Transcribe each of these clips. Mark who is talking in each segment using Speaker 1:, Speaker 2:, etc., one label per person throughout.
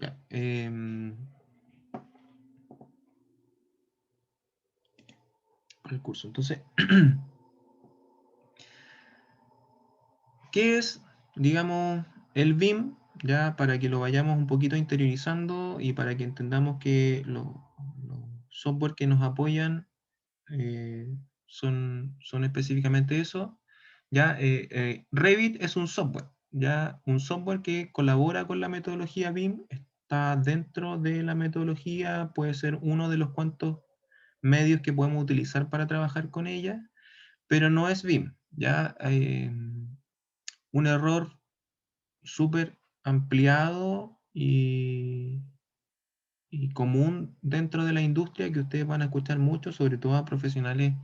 Speaker 1: Ya, el curso. Entonces, ¿qué es, digamos, el BIM? Ya para que lo vayamos un poquito interiorizando y para que entendamos que los software que nos apoyan son específicamente eso. Ya, Revit es un software, ya un software que colabora con la metodología BIM, está dentro de la metodología, puede ser uno de los cuantos medios que podemos utilizar para trabajar con ella, pero no es BIM. Ya, un error súper ampliado y común dentro de la industria que ustedes van a escuchar mucho, sobre todo a profesionales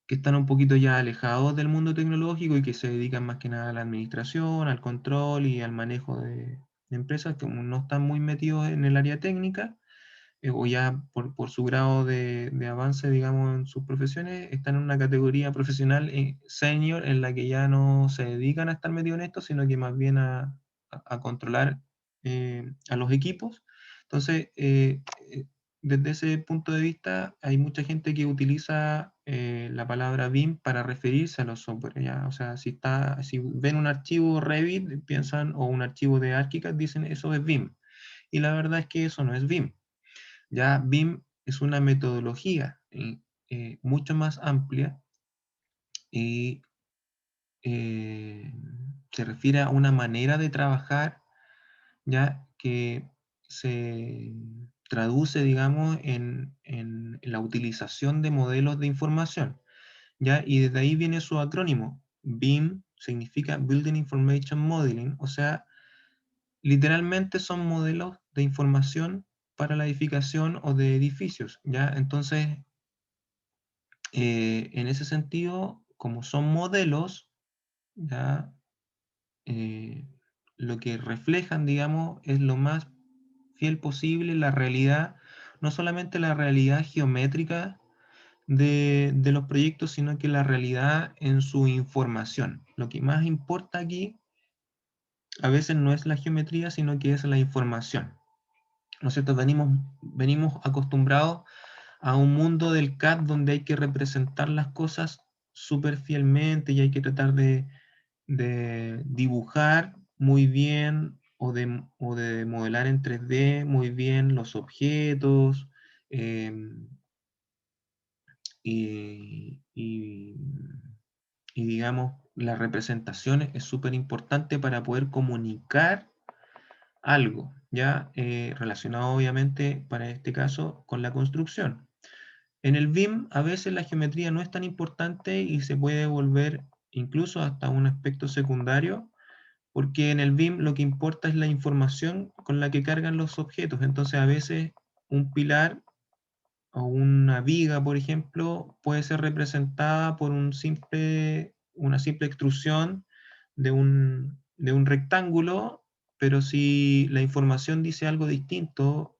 Speaker 1: que están un poquito ya alejados del mundo tecnológico y que se dedican más que nada a la administración, al control y al manejo de empresas, que no están muy metidos en el área técnica, o ya por su grado de avance, digamos, en sus profesiones, están en una categoría profesional senior en la que ya no se dedican a estar metidos en esto, sino que más bien a controlar a los equipos. Entonces, desde ese punto de vista, hay mucha gente que utiliza la palabra BIM para referirse a los software, ¿ya? O sea, si ven un archivo Revit, piensan, o un archivo de ArchiCAD, dicen eso es BIM. Y la verdad es que eso no es BIM. Ya BIM es una metodología mucho más amplia y eh, se refiere a una manera de trabajar ya que se traduce, digamos, en la utilización de modelos de información, ¿ya? Y desde ahí viene su acrónimo. BIM significa Building Information Modeling, o sea, literalmente son modelos de información para la edificación o de edificios, ¿ya? Entonces, en ese sentido, como son modelos, ¿ya? Eh, lo que reflejan, digamos, es lo más fiel posible la realidad, no solamente la realidad geométrica de los proyectos, sino que la realidad en su información. Lo que más importa aquí a veces no es la geometría, sino que es la información. ¿No es cierto? Venimos acostumbrados a un mundo del CAD donde hay que representar las cosas súper fielmente y hay que tratar de dibujar muy bien o de modelar en 3D muy bien los objetos eh, y, y digamos, la representación es súper importante para poder comunicar algo, ya relacionado obviamente para este caso con la construcción. En el BIM a veces la geometría no es tan importante y se puede volver incluso hasta un aspecto secundario, porque en el BIM lo que importa es la información con la que cargan los objetos. Entonces a veces un pilar o una viga, por ejemplo, puede ser representada por una simple extrusión de un rectángulo, pero si la información dice algo distinto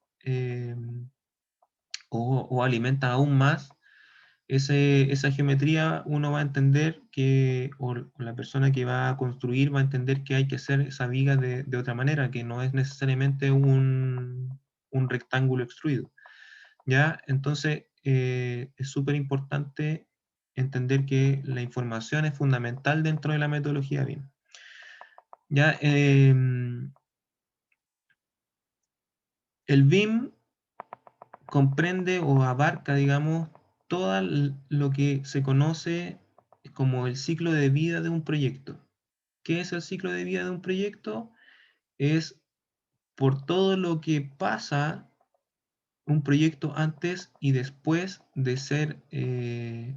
Speaker 1: o alimenta aún más esa geometría, uno va a entender o la persona que va a construir va a entender que hay que hacer esa viga de otra manera, que no es necesariamente un rectángulo extruido. ¿Ya? Entonces, es súper importante entender que la información es fundamental dentro de la metodología BIM. ¿Ya? El BIM comprende o abarca, digamos, todo lo que se conoce como el ciclo de vida de un proyecto. ¿Qué es el ciclo de vida de un proyecto? Es por todo lo que pasa un proyecto antes y después de ser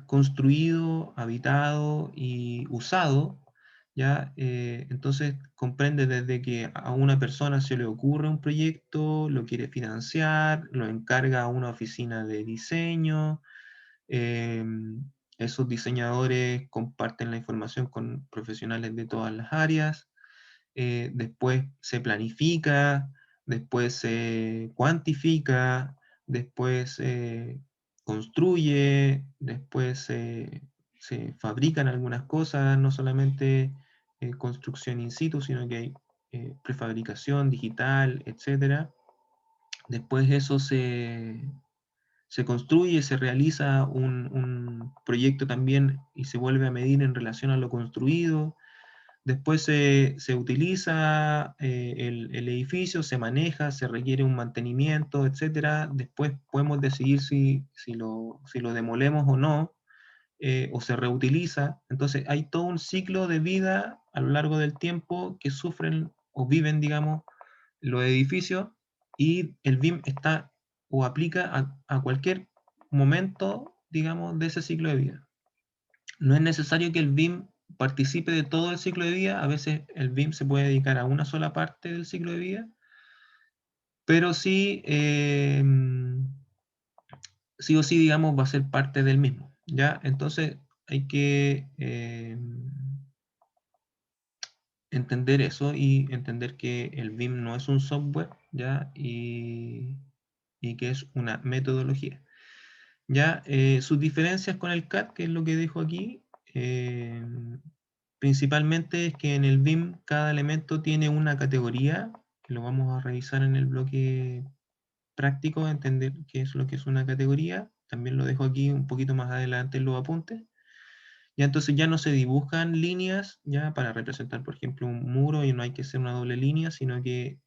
Speaker 1: construido, habitado y usado, ¿ya? Entonces comprende desde que a una persona se le ocurre un proyecto, lo quiere financiar, lo encarga a una oficina de diseño, eh, esos diseñadores comparten la información con profesionales de todas las áreas, después se planifica, después se cuantifica, después se construye, después se fabrican algunas cosas, no solamente construcción in situ, sino que hay prefabricación digital, etcétera. Después eso se construye, se realiza un proyecto también y se vuelve a medir en relación a lo construido. Después se utiliza el edificio, se maneja, se requiere un mantenimiento, etcétera. Después podemos decidir si lo demolemos o no, o se reutiliza. Entonces hay todo un ciclo de vida a lo largo del tiempo que sufren o viven, digamos, los edificios, y el BIM está o aplica a cualquier momento, digamos, de ese ciclo de vida. No es necesario que el BIM participe de todo el ciclo de vida, a veces el BIM se puede dedicar a una sola parte del ciclo de vida, pero sí, sí o sí, digamos, va a ser parte del mismo, ¿ya? Entonces hay que entender eso y entender que el BIM no es un software, ¿ya? Y que es una metodología. ¿Ya? Sus diferencias con el CAD, que es lo que dejo aquí, principalmente es que en el BIM cada elemento tiene una categoría, que lo vamos a revisar en el bloque práctico, entender qué es lo que es una categoría. También lo dejo aquí un poquito más adelante en los apuntes. Ya entonces ya no se dibujan líneas ya para representar, por ejemplo, un muro, y no hay que hacer una doble línea, sino que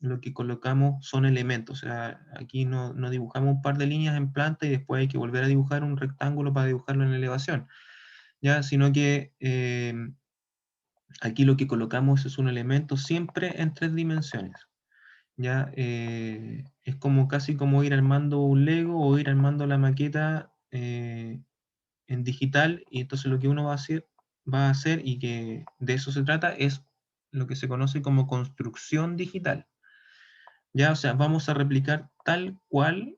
Speaker 1: lo que colocamos son elementos. O sea, aquí no dibujamos un par de líneas en planta y después hay que volver a dibujar un rectángulo para dibujarlo en elevación, ya, sino que aquí lo que colocamos es un elemento siempre en 3 dimensiones. Ya es como casi como ir armando un Lego o ir armando la maqueta en digital, y entonces lo que uno va a hacer, y que de eso se trata, es lo que se conoce como construcción digital. Ya, o sea, vamos a replicar tal cual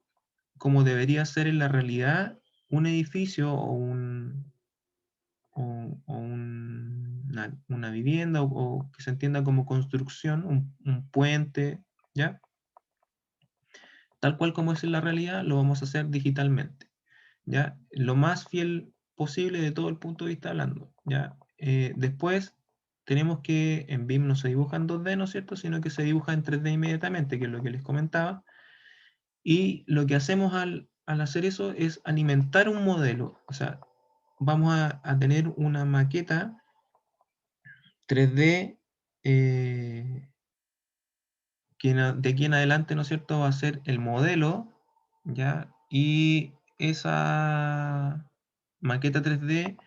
Speaker 1: como debería ser en la realidad un edificio una vivienda, o que se entienda como construcción, un puente, ¿ya? Tal cual como es en la realidad, lo vamos a hacer digitalmente, ¿ya? Lo más fiel posible de todo el punto de vista hablando, ¿ya? Después tenemos que en BIM no se dibuja en 2D, ¿no es cierto? Sino que se dibuja en 3D inmediatamente, que es lo que les comentaba. Y lo que hacemos al hacer eso es alimentar un modelo. O sea, vamos a tener una maqueta 3D que de aquí en adelante, ¿no es cierto?, va a ser el modelo, ¿ya? Y esa maqueta 3D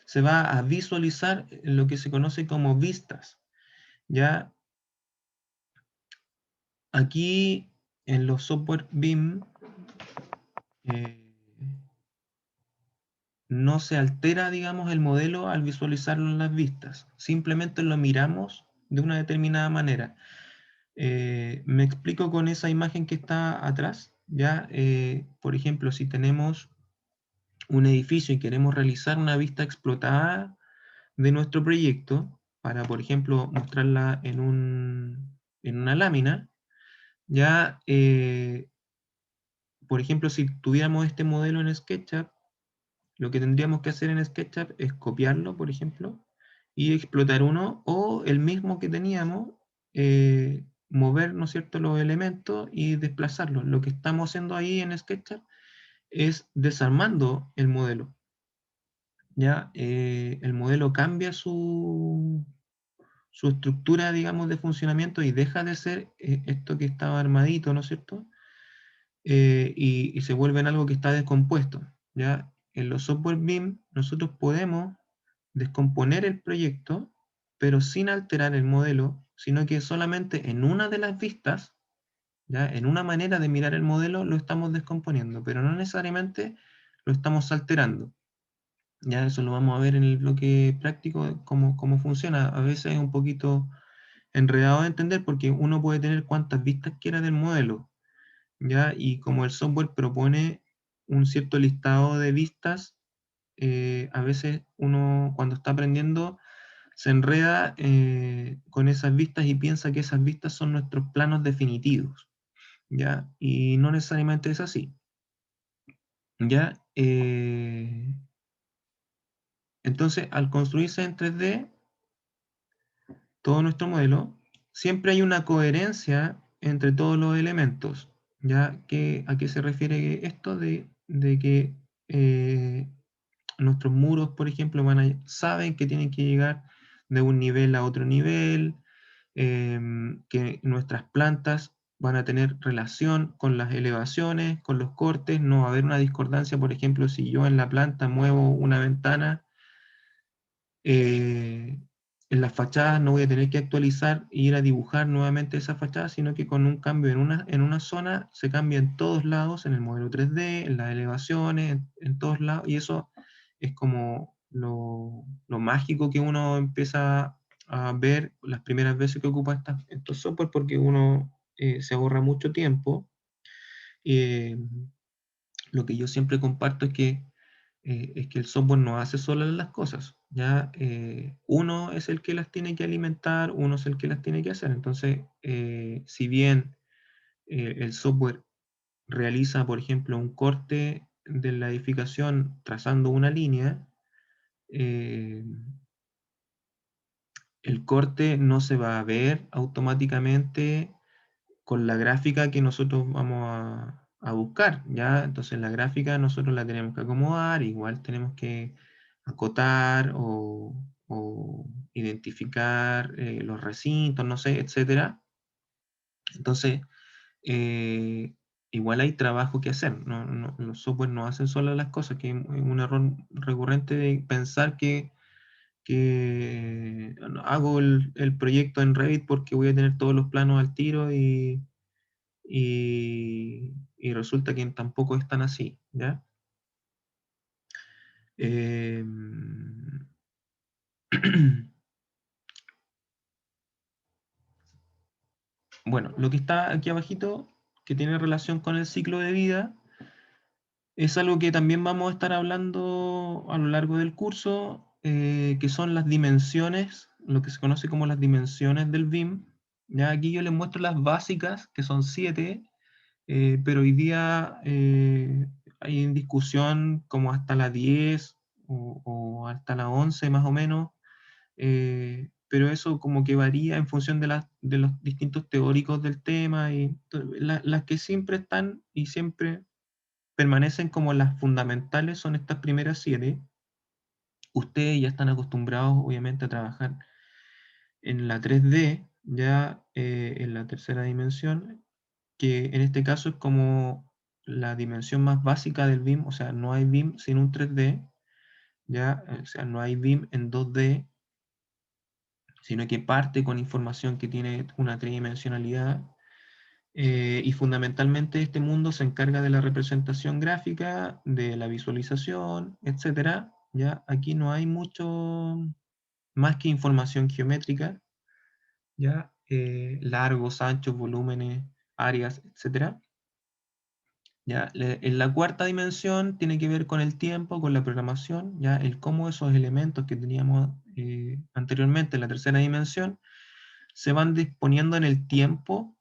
Speaker 1: se va a visualizar en lo que se conoce como vistas, ¿ya? Aquí en los software BIM eh, no se altera, digamos, el modelo al visualizarlo en las vistas, simplemente lo miramos de una determinada manera. Me explico con esa imagen que está atrás, ¿ya? Por ejemplo, si tenemos un edificio y queremos realizar una vista explotada de nuestro proyecto, para, por ejemplo, mostrarla en una lámina, ya, por ejemplo, si tuviéramos este modelo en SketchUp, lo que tendríamos que hacer en SketchUp es copiarlo, por ejemplo, y explotar uno, o el mismo que teníamos, mover, ¿no es cierto?, los elementos y desplazarlos. Lo que estamos haciendo ahí en SketchUp es desarmando el modelo. Ya el modelo cambia su estructura, digamos, de funcionamiento, y deja de ser esto que estaba armadito, ¿no es cierto? Y se vuelve en algo que está descompuesto. ¿Ya? En los software BIM nosotros podemos descomponer el proyecto, pero sin alterar el modelo, sino que solamente en una de las vistas, ¿ya? En una manera de mirar el modelo lo estamos descomponiendo, pero no necesariamente lo estamos alterando. Ya eso lo vamos a ver en el bloque práctico, cómo funciona. A veces es un poquito enredado de entender, porque uno puede tener cuantas vistas quiera del modelo, ¿ya? Y como el software propone un cierto listado de vistas, a veces uno, cuando está aprendiendo, se enreda con esas vistas y piensa que esas vistas son nuestros planos definitivos, ¿ya? Y no necesariamente es así, ¿ya? Entonces, al construirse en 3D todo nuestro modelo, siempre hay una coherencia entre todos los elementos. ¿Ya? ¿A qué se refiere esto? De que nuestros muros, por ejemplo, saben que tienen que llegar de un nivel a otro nivel, que nuestras plantas van a tener relación con las elevaciones, con los cortes, no va a haber una discordancia, por ejemplo, si yo en la planta muevo una ventana, en las fachadas no voy a tener que actualizar e ir a dibujar nuevamente esa fachada, sino que con un cambio en una zona se cambia en todos lados, en el modelo 3D, en las elevaciones, en todos lados, y eso es como lo mágico que uno empieza a ver las primeras veces que ocupa estos software, porque uno se ahorra mucho tiempo. Eh, lo que yo siempre comparto es que el software no hace solas las cosas, ¿ya? Uno es el que las tiene que alimentar, uno es el que las tiene que hacer. Entonces, si bien el software realiza, por ejemplo, un corte de la edificación trazando una línea, eh, el corte no se va a ver automáticamente con la gráfica que nosotros vamos a buscar, ¿ya? Entonces la gráfica nosotros la tenemos que acomodar, igual tenemos que acotar o identificar los recintos, no sé, etcétera. Entonces, eh, igual hay trabajo que hacer, los software no hacen solas las cosas, que es un error recurrente de pensar que hago el proyecto en Revit porque voy a tener todos los planos al tiro y resulta que tampoco es tan así, ¿ya? Eh, bueno, lo que está aquí abajito, que tiene relación con el ciclo de vida, es algo que también vamos a estar hablando a lo largo del curso, que son las dimensiones, lo que se conoce como las dimensiones del BIM. Ya aquí yo les muestro las básicas, que son 7, pero hoy día hay en discusión como hasta la 10 o hasta la 11 más o menos, pero eso como que varía en función de los distintos teóricos del tema y las que siempre están y siempre permanecen como las fundamentales son estas primeras 7. Ustedes ya están acostumbrados obviamente a trabajar en la 3D, ya en la tercera dimensión, que en este caso es como la dimensión más básica del BIM, o sea, no hay BIM sin un 3D, ya, o sea, no hay BIM en 2D, sino que parte con información que tiene una tridimensionalidad, y fundamentalmente este mundo se encarga de la representación gráfica, de la visualización, etcétera. Ya, aquí no hay mucho más que información geométrica, ya, largos, anchos, volúmenes, áreas, etcétera. ¿Ya? En la cuarta dimensión tiene que ver con el tiempo, con la programación, ¿ya? El cómo esos elementos que teníamos anteriormente en la tercera dimensión se van disponiendo en el tiempo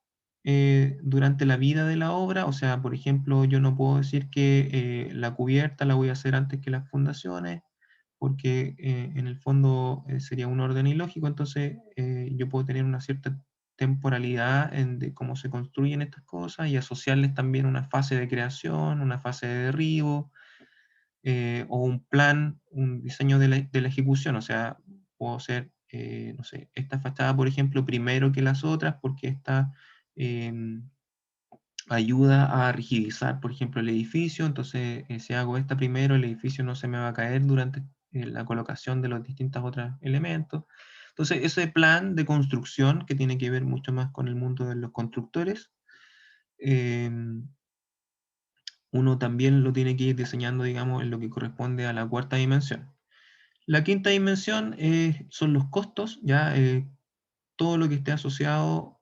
Speaker 1: durante la vida de la obra. O sea, por ejemplo, yo no puedo decir que la cubierta la voy a hacer antes que las fundaciones, porque en el fondo sería un orden ilógico, entonces yo puedo tener una cierta temporalidad de cómo se construyen estas cosas y asociarles también una fase de creación, una fase de derribo, o un plan, un diseño de la ejecución. O sea, puedo hacer, no sé, esta fachada, por ejemplo, primero que las otras, porque esta ayuda a rigidizar, por ejemplo, el edificio. Entonces, si hago esta primero, el edificio no se me va a caer durante la colocación de los distintos otros elementos. Entonces, ese plan de construcción, que tiene que ver mucho más con el mundo de los constructores, eh, uno también lo tiene que ir diseñando, digamos, en lo que corresponde a la cuarta dimensión. La quinta dimensión son los costos, ya todo lo que esté asociado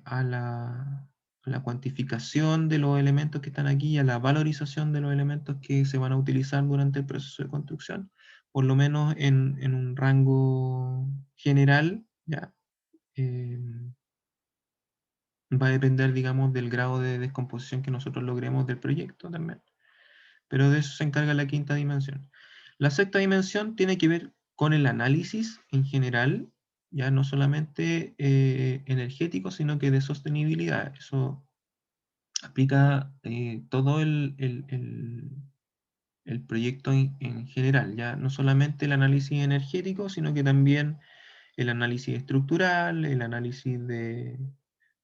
Speaker 1: a la cuantificación de los elementos que están aquí, a la valorización de los elementos que se van a utilizar durante el proceso de construcción, por lo menos en un rango general, ya, eh, va a depender, digamos, del grado de descomposición que nosotros logremos del proyecto también. Pero de eso se encarga la quinta dimensión. La sexta dimensión tiene que ver con el análisis en general, ya no solamente energético, sino que de sostenibilidad. Eso aplica todo el proyecto en general, ya no solamente el análisis energético, sino que también el análisis estructural, el análisis de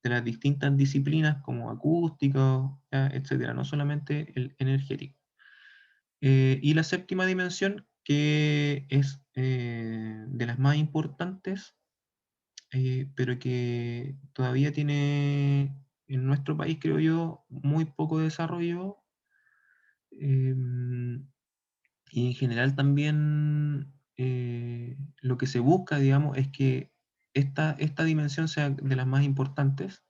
Speaker 1: las distintas disciplinas como acústicos, ya, etcétera, no solamente el energético. Y la séptima dimensión, que es de las más importantes, pero que todavía tiene en nuestro país, creo yo, muy poco desarrollo, y en general también lo que se busca, digamos, es que esta dimensión sea de las más importantes,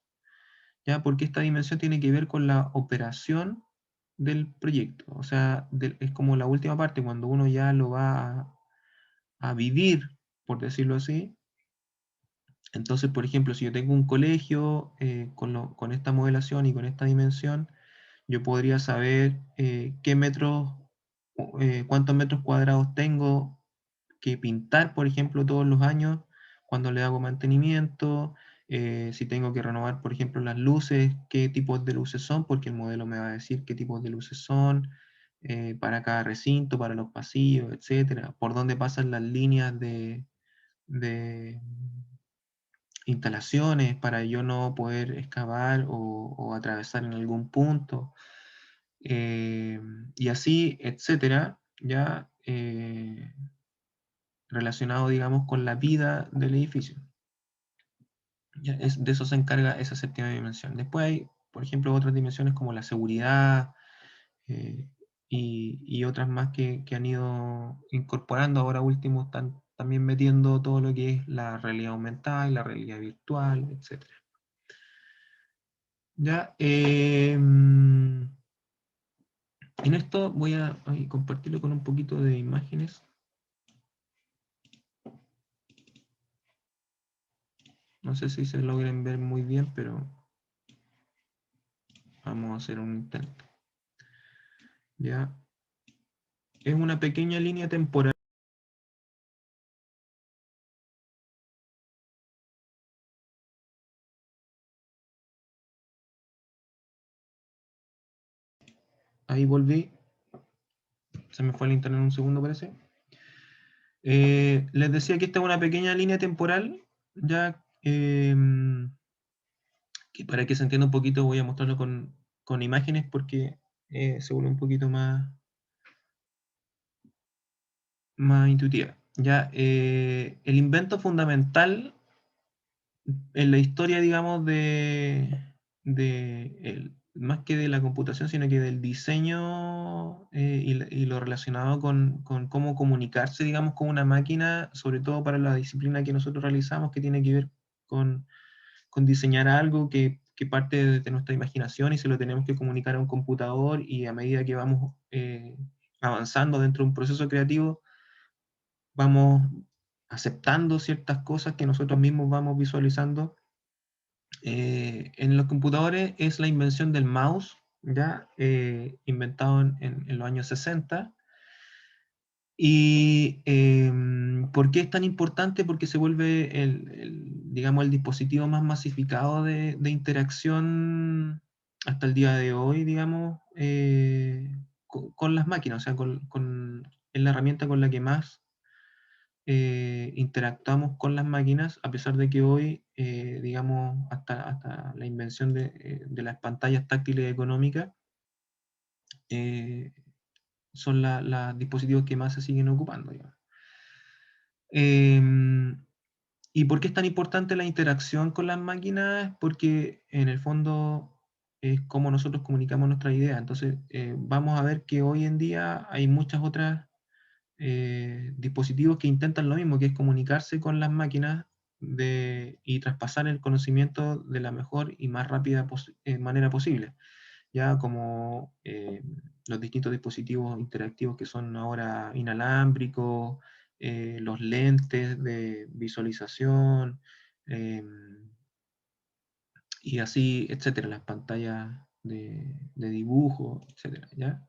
Speaker 1: ¿ya? Porque esta dimensión tiene que ver con la operación del proyecto. O sea, es como la última parte, cuando uno ya lo va a vivir, por decirlo así. Entonces, por ejemplo, si yo tengo un colegio con esta modelación y con esta dimensión, yo podría saber cuántos metros cuadrados tengo que pintar, por ejemplo, todos los años, cuando le hago mantenimiento, si tengo que renovar, por ejemplo, las luces, qué tipos de luces son, porque el modelo me va a decir qué tipos de luces son, para cada recinto, para los pasillos, etcétera, por dónde pasan las líneas de instalaciones para yo no poder excavar o atravesar en algún punto, y así, etcétera, ya relacionado, digamos, con la vida del edificio. Ya, de eso se encarga esa séptima dimensión. Después hay, por ejemplo, otras dimensiones como la seguridad, eh, y otras más que han ido incorporando. Ahora último están también metiendo todo lo que es la realidad aumentada y la realidad virtual, etc. Ya, en esto voy a compartirlo con un poquito de imágenes. No sé si se logren ver muy bien, pero vamos a hacer un intento. Ya, es una pequeña línea temporal. Ahí volví. Se me fue el internet un segundo, parece. Les decía que esta es una pequeña línea temporal, ya que para que se entienda un poquito voy a mostrarlo con imágenes porque se vuelve un poquito más intuitiva. Ya, el invento fundamental en la historia, digamos, más que de la computación, sino que del diseño y lo relacionado con cómo comunicarse, digamos, con una máquina, sobre todo para la disciplina que nosotros realizamos, que tiene que ver con diseñar algo que parte de nuestra imaginación y se lo tenemos que comunicar a un computador, y a medida que vamos avanzando dentro de un proceso creativo, vamos aceptando ciertas cosas que nosotros mismos vamos visualizando. En los computadores es la invención del mouse, ya inventado en los años 60. ¿Y por qué es tan importante? Porque se vuelve digamos, el dispositivo más masificado de interacción hasta el día de hoy, digamos, con las máquinas, o sea, es la herramienta con la que más interactuamos con las máquinas, a pesar de que hoy, digamos, hasta la invención de las pantallas táctiles económicas, eh, son los dispositivos que más se siguen ocupando, digamos. ¿Y por qué es tan importante la interacción con las máquinas? Porque en el fondo es como nosotros comunicamos nuestra idea. Entonces, vamos a ver que hoy en día hay muchas otras dispositivos que intentan lo mismo, que es comunicarse con las máquinas y traspasar el conocimiento de la mejor y más rápida manera posible, ya como los distintos dispositivos interactivos que son ahora inalámbricos, los lentes de visualización, eh, y así, etcétera, las pantallas de dibujo, etcétera, ¿ya?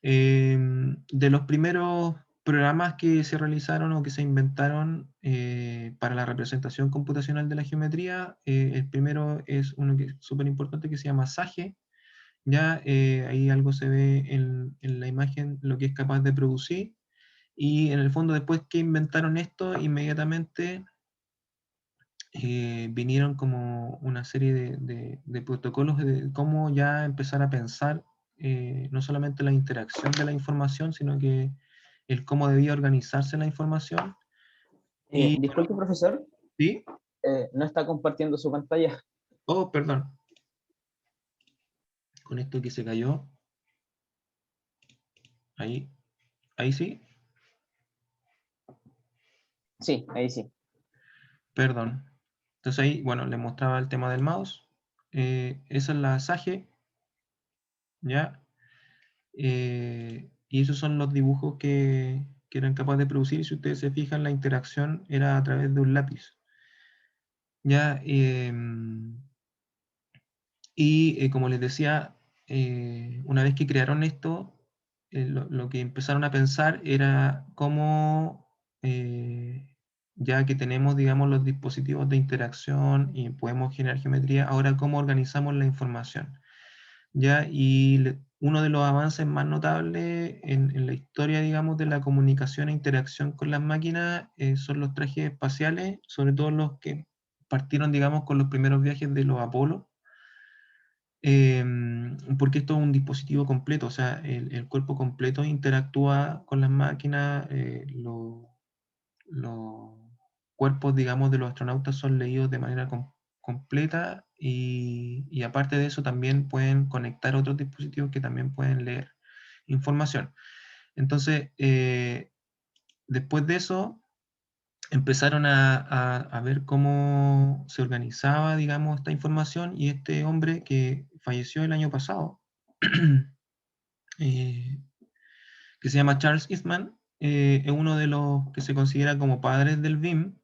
Speaker 1: De los primeros programas que se realizaron o que se inventaron para la representación computacional de la geometría. El primero es uno que es súper importante, que se llama Sage. Ya ahí algo se ve en la imagen, lo que es capaz de producir. Y en el fondo, después que inventaron esto, inmediatamente vinieron como una serie de protocolos de cómo ya empezar a pensar no solamente la interacción de la información, sino que el cómo debía organizarse la información. Y
Speaker 2: Disculpe, profesor,
Speaker 1: sí,
Speaker 2: no está compartiendo su pantalla.
Speaker 1: oh, perdón, con esto que se cayó, ahí, ahí sí,
Speaker 2: Sí, ahí sí.
Speaker 1: perdón. Entonces ahí, bueno, le mostraba el tema del mouse. Esa es la Sage, ¿ya? Y esos son los dibujos que eran capaces de producir. Y si ustedes se fijan, la interacción era a través de un lápiz. ¿Ya? Como les decía, una vez que crearon esto, lo que empezaron a pensar era cómo, ya que tenemos, digamos, los dispositivos de interacción y podemos generar geometría, ahora cómo organizamos la información. ¿Ya? Uno de los avances más notables en la historia, digamos, de la comunicación e interacción con las máquinas son los trajes espaciales, sobre todo los que partieron, digamos, con los primeros viajes de los Apolo, porque esto es un dispositivo completo, o sea, el cuerpo completo interactúa con las máquinas, los cuerpos, digamos, de los astronautas son leídos de manera completa y aparte de eso también pueden conectar otros dispositivos que también pueden leer información. Entonces, después de eso, empezaron a ver cómo se organizaba, digamos, esta información y este hombre que falleció el año pasado, eh, que se llama Charles Eastman, es uno de los que se considera como padres del BIM.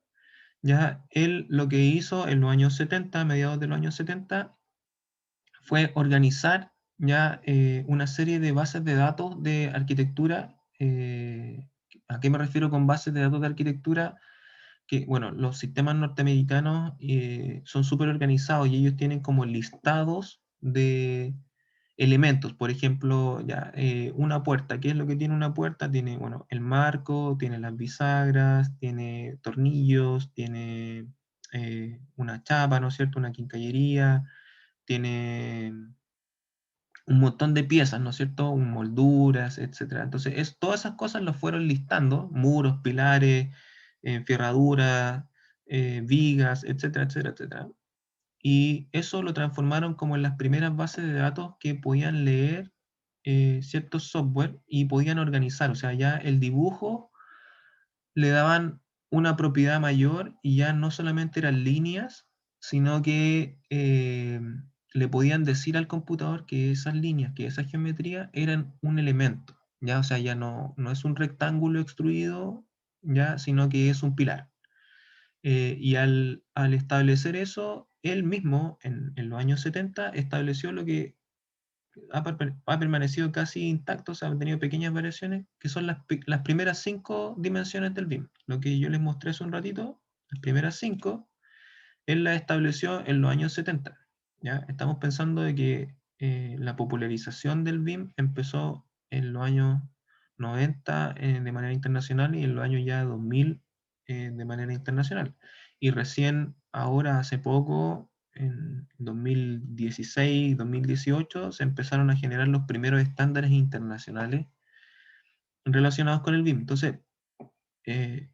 Speaker 1: Ya él lo que hizo en los años 70, a mediados de los años 70, fue organizar ya una serie de bases de datos de arquitectura. ¿A qué me refiero con bases de datos de arquitectura? Que, bueno, los sistemas norteamericanos son súper organizados y ellos tienen como listados de elementos. Por ejemplo, ya, una puerta. ¿Qué es lo que tiene una puerta? Tiene, bueno, el marco, tiene las bisagras, tiene tornillos, tiene una chapa, ¿no es cierto? Una quincallería, tiene un montón de piezas, ¿no es cierto? Molduras, etcétera. Entonces, todas esas cosas las fueron listando, muros, pilares, ferraduras, vigas, etcétera, etcétera, etcétera. Y eso lo transformaron como en las primeras bases de datos que podían leer ciertos software y podían organizar. O sea, ya el dibujo le daban una propiedad mayor y ya no solamente eran líneas, sino que le podían decir al computador que esas líneas, que esa geometría eran un elemento. Ya, o sea, ya no es un rectángulo extruido, ya, sino que es un pilar. Y al establecer eso, él mismo, en los años 70, estableció lo que ha permanecido casi intacto, o sea, han tenido pequeñas variaciones, que son las primeras 5 dimensiones del BIM. Lo que yo les mostré hace un ratito, las primeras 5, él las estableció en los años 70. ¿Ya? Estamos pensando de que la popularización del BIM empezó en los años 90 de manera internacional y en los años ya 2000 de manera internacional. Y recién ahora, hace poco, en 2016, 2018, se empezaron a generar los primeros estándares internacionales relacionados con el BIM. Entonces, eh,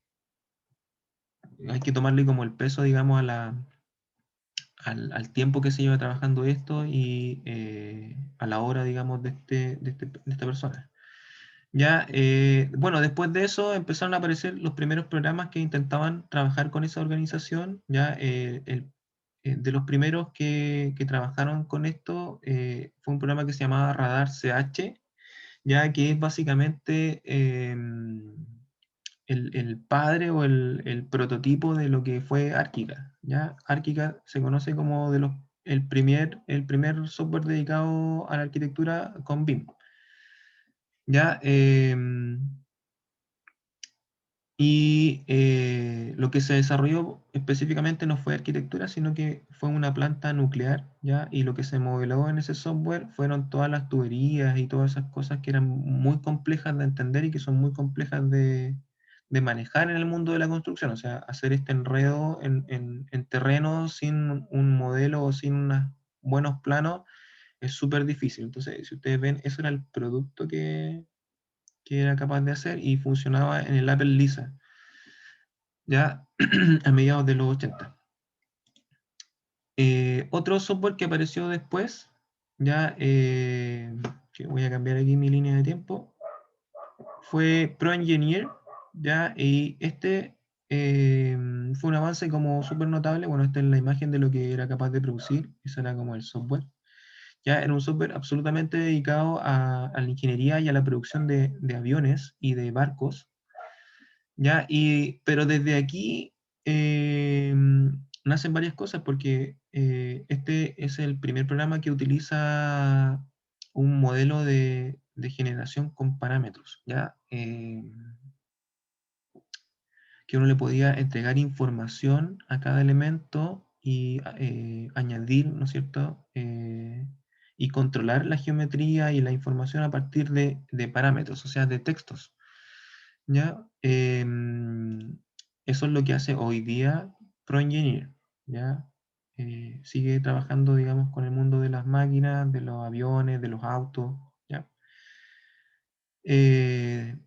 Speaker 1: hay que tomarle como el peso, digamos, al tiempo que se lleva trabajando esto y a la hora, digamos, de esta persona. Ya, bueno, después de eso empezaron a aparecer los primeros programas que intentaban trabajar con esa organización. Ya, de los primeros que trabajaron con esto fue un programa que se llamaba Radar CH, ya que es básicamente el padre o el prototipo de lo que fue ArchiCAD. ¿Ya? ArchiCAD se conoce como el primer software dedicado a la arquitectura con BIM. ¿Ya? Y lo que se desarrolló específicamente no fue arquitectura, sino que fue una planta nuclear, ¿ya? Y lo que se modeló en ese software fueron todas las tuberías y todas esas cosas que eran muy complejas de entender y que son muy complejas de manejar en el mundo de la construcción. O sea, hacer este enredo en terreno sin un modelo o sin unos buenos planos es súper difícil. Entonces, si ustedes ven, eso era el producto que era capaz de hacer y funcionaba en el Apple Lisa, ya a mediados de los 80. Otro software que apareció después, ya que voy a cambiar aquí mi línea de tiempo, fue ProEngineer, ya, y este fue un avance como súper notable. Bueno, esta es la imagen de lo que era capaz de producir, eso era como el software. Ya era un software absolutamente dedicado a la ingeniería y a la producción de aviones y de barcos. ¿Ya? Pero desde aquí nacen varias cosas porque este es el primer programa que utiliza un modelo de generación con parámetros, ¿ya? Que uno le podía entregar información a cada elemento y añadir, ¿no es cierto? Y controlar la geometría y la información a partir de parámetros, o sea, de textos. ¿Ya? Eso es lo que hace hoy día ProEngineer, ¿ya? Sigue trabajando, digamos, con el mundo de las máquinas, de los aviones, de los autos, ¿ya? Eh,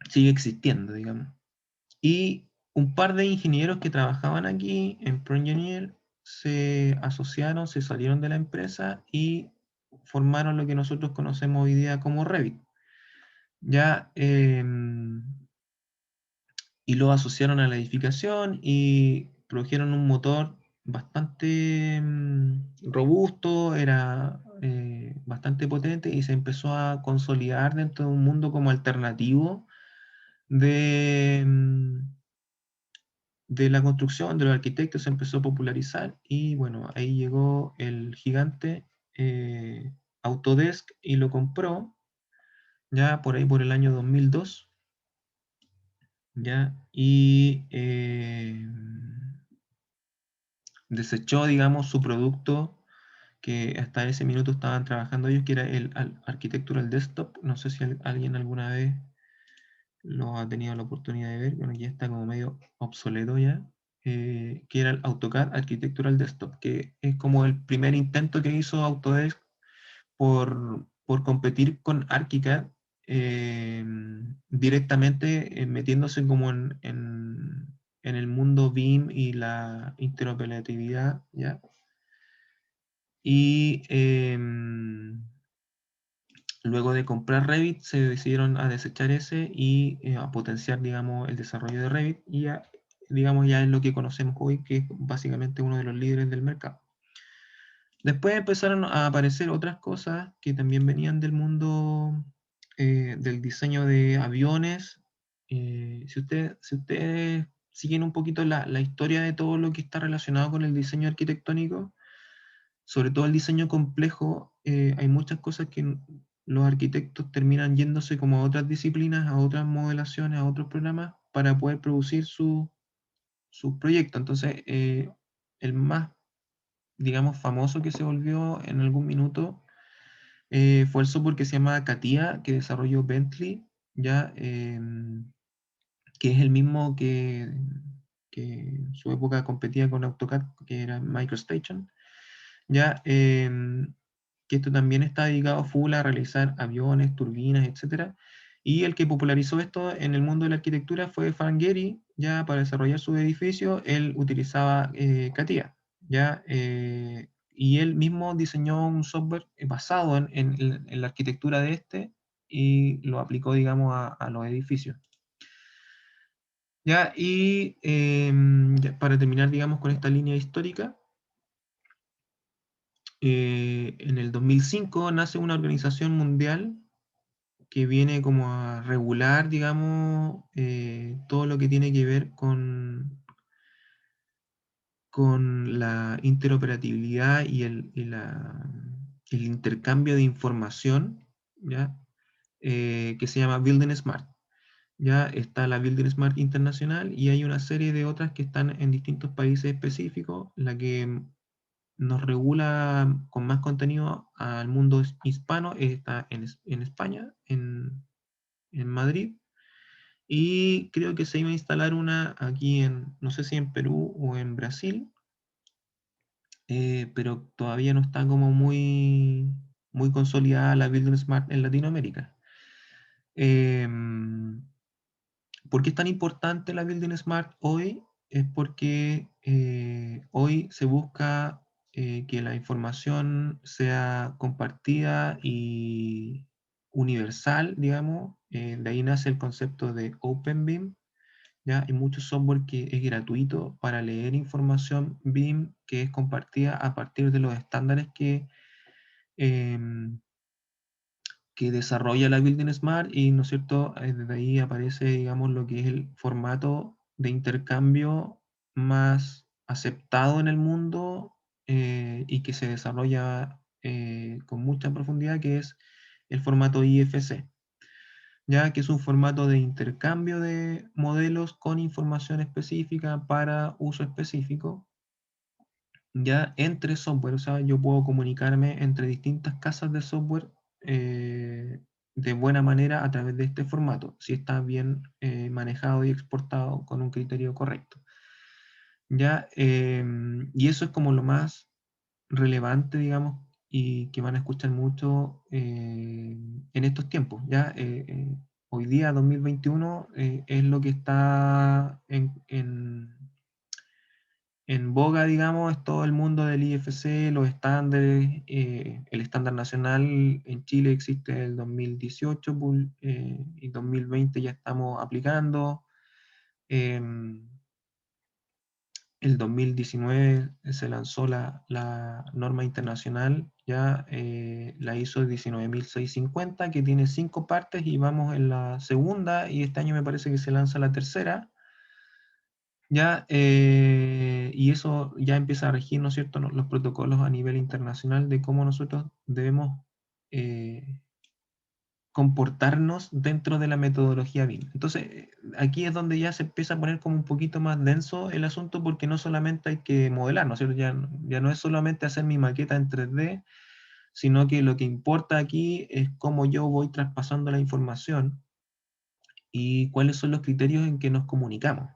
Speaker 1: Sigue existiendo, digamos. Y un par de ingenieros que trabajaban aquí en ProEngineer se asociaron, se salieron de la empresa y formaron lo que nosotros conocemos hoy día como Revit. Ya, y lo asociaron a la edificación y produjeron un motor bastante robusto, era bastante potente y se empezó a consolidar dentro de un mundo como alternativo de, de la construcción, de los arquitectos, se empezó a popularizar y bueno, ahí llegó el gigante Autodesk y lo compró ya por ahí por el año 2002. ¿Ya? Y desechó, digamos, su producto que hasta ese minuto estaban trabajando ellos, que era el Architectural Desktop. No sé si alguien alguna vez lo ha tenido la oportunidad de ver, bueno, ya está como medio obsoleto ya, que era el AutoCAD Architectural Desktop, que es como el primer intento que hizo Autodesk por competir con ArchiCAD eh, directamente metiéndose como en el mundo BIM y la interoperatividad, ¿ya? Y luego de comprar Revit se decidieron a desechar ese y a potenciar, digamos, el desarrollo de Revit y ya, digamos, ya es lo que conocemos hoy, que es básicamente uno de los líderes del mercado. Después empezaron a aparecer otras cosas que también venían del mundo del diseño de aviones. Si ustedes siguen un poquito la historia de todo lo que está relacionado con el diseño arquitectónico, sobre todo el diseño complejo, hay muchas cosas que los arquitectos terminan yéndose como a otras disciplinas, a otras modelaciones, a otros programas para poder producir sus proyectos. Entonces, el más, digamos, famoso que se volvió en algún minuto fue el software que se llama CATIA, que desarrolló Bentley, ya, que es el mismo que en su época competía con AutoCAD, que era MicroStation, ya, que esto también está dedicado full a realizar aviones, turbinas, etcétera. Y el que popularizó esto en el mundo de la arquitectura fue Frank Gehry, ya para desarrollar su edificio, él utilizaba CATIA, ya, y él mismo diseñó un software basado en la arquitectura de este y lo aplicó, digamos, a los edificios. Ya, y ya para terminar, digamos, con esta línea histórica, en el 2005 nace una organización mundial que viene como a regular, digamos, todo lo que tiene que ver con la interoperabilidad el intercambio de información, ¿ya? Que se llama Building Smart. Ya está la Building Smart Internacional y hay una serie de otras que están en distintos países específicos. La que nos regula con más contenido al mundo hispano está en España, en Madrid. Y creo que se iba a instalar una aquí en, no sé si en Perú o en Brasil, pero todavía no está como muy consolidada la Building Smart en Latinoamérica. Em, ¿Por qué es tan importante la Building Smart hoy? Es porque hoy se busca que la información sea compartida y universal, digamos. De ahí nace el concepto de Open BIM. ¿Ya? Hay mucho software que es gratuito para leer información BIM que es compartida a partir de los estándares em, que desarrolla la Building Smart y, ¿no es cierto?, desde ahí aparece, digamos, lo que es el formato de intercambio más aceptado en el mundo y que se desarrolla con mucha profundidad, que es el formato IFC, ya que es un formato de intercambio de modelos con información específica para uso específico, ya entre software. O sea, yo puedo comunicarme entre distintas casas de software eh, de buena manera a través de este formato, si está bien manejado y exportado con un criterio correcto. Ya, y eso es como lo más relevante, digamos, y que van a escuchar mucho en estos tiempos. Ya, hoy día, 2021, es lo que está en boga, digamos, es todo el mundo del IFC, los estándares. El estándar nacional en Chile existe el 2018 y 2020 ya estamos aplicando. em, el 2019 se lanzó la norma internacional, ya la ISO 19650, que tiene 5 partes y vamos en la segunda, y este año me parece que se lanza la tercera. Ya, y eso ya empieza a regir, ¿no es cierto?, los protocolos a nivel internacional de cómo nosotros debemos comportarnos dentro de la metodología BIM. Entonces, aquí es donde ya se empieza a poner como un poquito más denso el asunto, porque no solamente hay que modelar, ¿no es cierto? Ya no es solamente hacer mi maqueta en 3D, sino que lo que importa aquí es cómo yo voy traspasando la información y cuáles son los criterios en que nos comunicamos.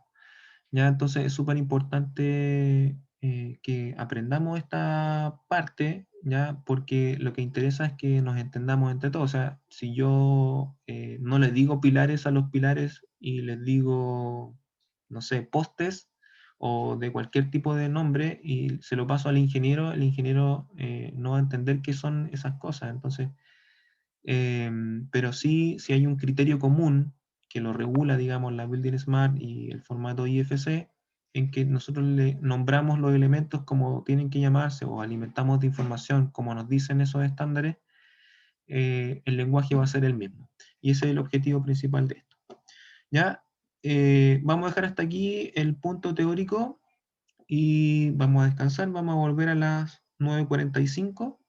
Speaker 1: ¿Ya? Entonces es súper importante que aprendamos esta parte, ¿ya? Porque lo que interesa es que nos entendamos entre todos. O sea, si yo no les digo pilares a los pilares y les digo, no sé, postes o de cualquier tipo de nombre y se lo paso al ingeniero, el ingeniero no va a entender qué son esas cosas. Entonces, pero sí, si hay un criterio común que lo regula, digamos, la Building Smart y el formato IFC, en que nosotros le nombramos los elementos como tienen que llamarse o alimentamos de información como nos dicen esos estándares, el lenguaje va a ser el mismo. Y ese es el objetivo principal de esto. Ya, vamos a dejar hasta aquí el punto teórico y vamos a descansar. Vamos a volver a las 9:45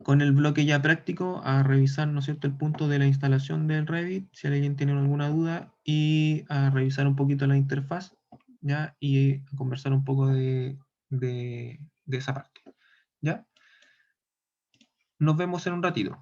Speaker 1: con el bloque ya práctico a revisar, ¿no es cierto?, el punto de la instalación del Revit, si alguien tiene alguna duda, y a revisar un poquito la interfaz, ¿ya? Y a conversar un poco de esa parte, ¿ya? Nos vemos en un ratito.